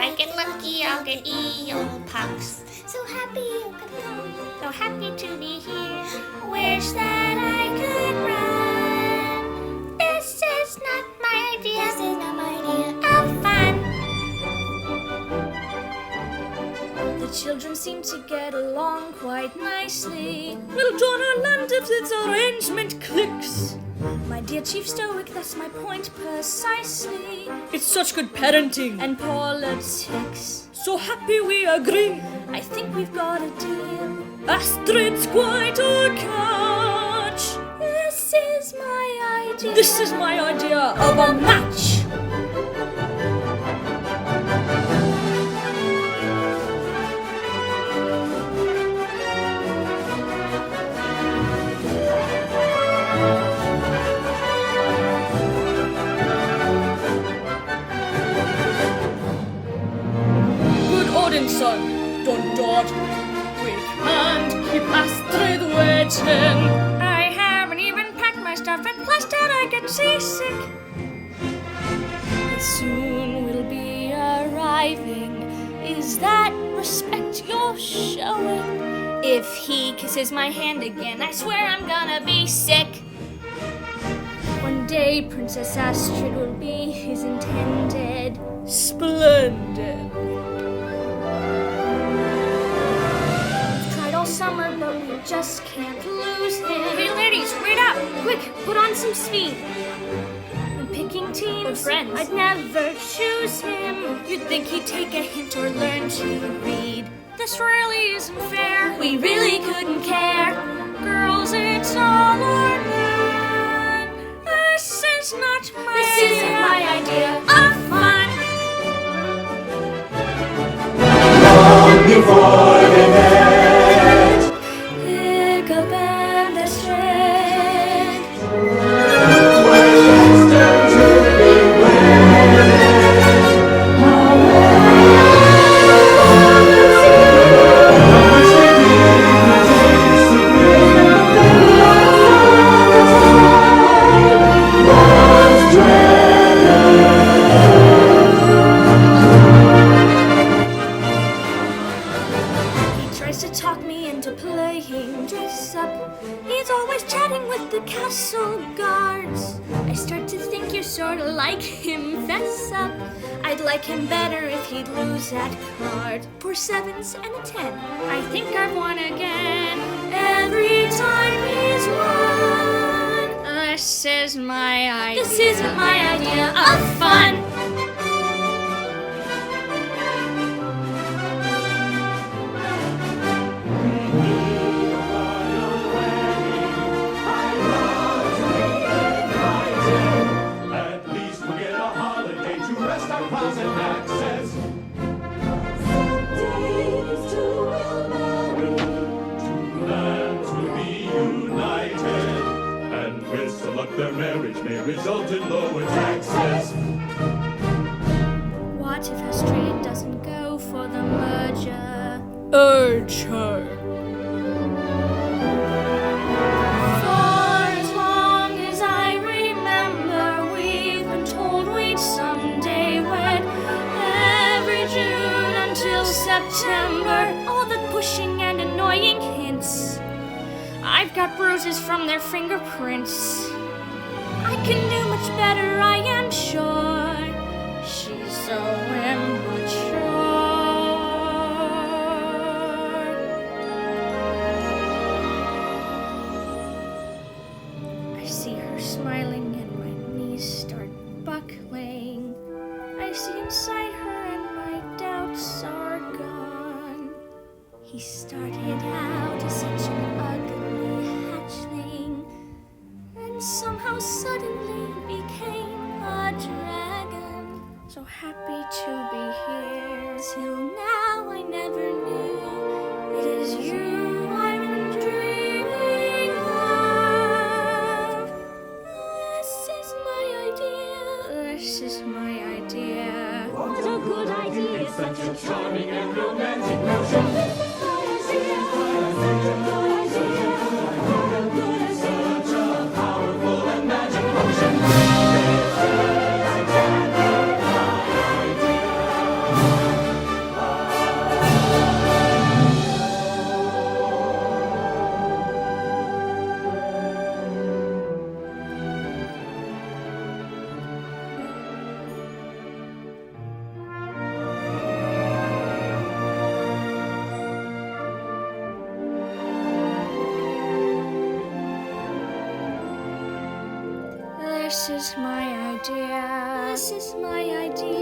I get lucky, I'll get eel pucks. So happy you could come. So happy to be here. Wish that I could run. This is not my idea. This is not my idea. Of fun. The children seem to get along quite nicely. We'll join our land if its arrangement clicks. My dear Chief Stoic, that's my point precisely. It's such good parenting and politics. So happy we agree. I think we've got a deal. Astrid's quite a catch. This is my idea. This is my idea of a match. Son, don't dodge. We can't keep Astrid waiting. I haven't even packed my stuff, and plus that I get seasick. But soon we'll be arriving. Is that respect you're showing? If he kisses my hand again, I swear I'm gonna be sick. One day Princess Astrid will be his intended. Splendid. Summer, but we just can't lose him. Hey ladies, wait up! Quick, put on some speed. When picking teams or friends, I'd never choose him. You'd think he'd take a hint or learn to read. This really isn't fair. We really couldn't care. Girls, it's all or none. This is not my idea of fun. Long before they met. Hiccup and Astrid. Questions tend to be Talk me into playing dress up. He's always chatting with the castle guards. I start to think you're sorta like him, fess up. I'd like him better if he'd lose that card. 4 7s and a 10. I think I've won again. Every time he's won. This is my idea. This isn't my idea of fun. Their marriage may result in lower taxes. What if Astrid doesn't go for the merger? Urge her. For as long as I remember, we've been told we'd someday wed. Every June until September, all the pushing and annoying hints. I've got bruises from their fingerprints. I can do much better, I am sure. She's so immature. I see her smiling and my knees start buckling. I see inside her and my doubts are gone. He started out as such an ugly hatchling, and somehow suddenly became a dragon. So happy to be here. Till now I never knew it is you I've been dreaming of. This is my idea. This is my idea. What a good idea. It's such a charming and romantic notion. Such a powerful and magic potion. This is my idea. This is my idea.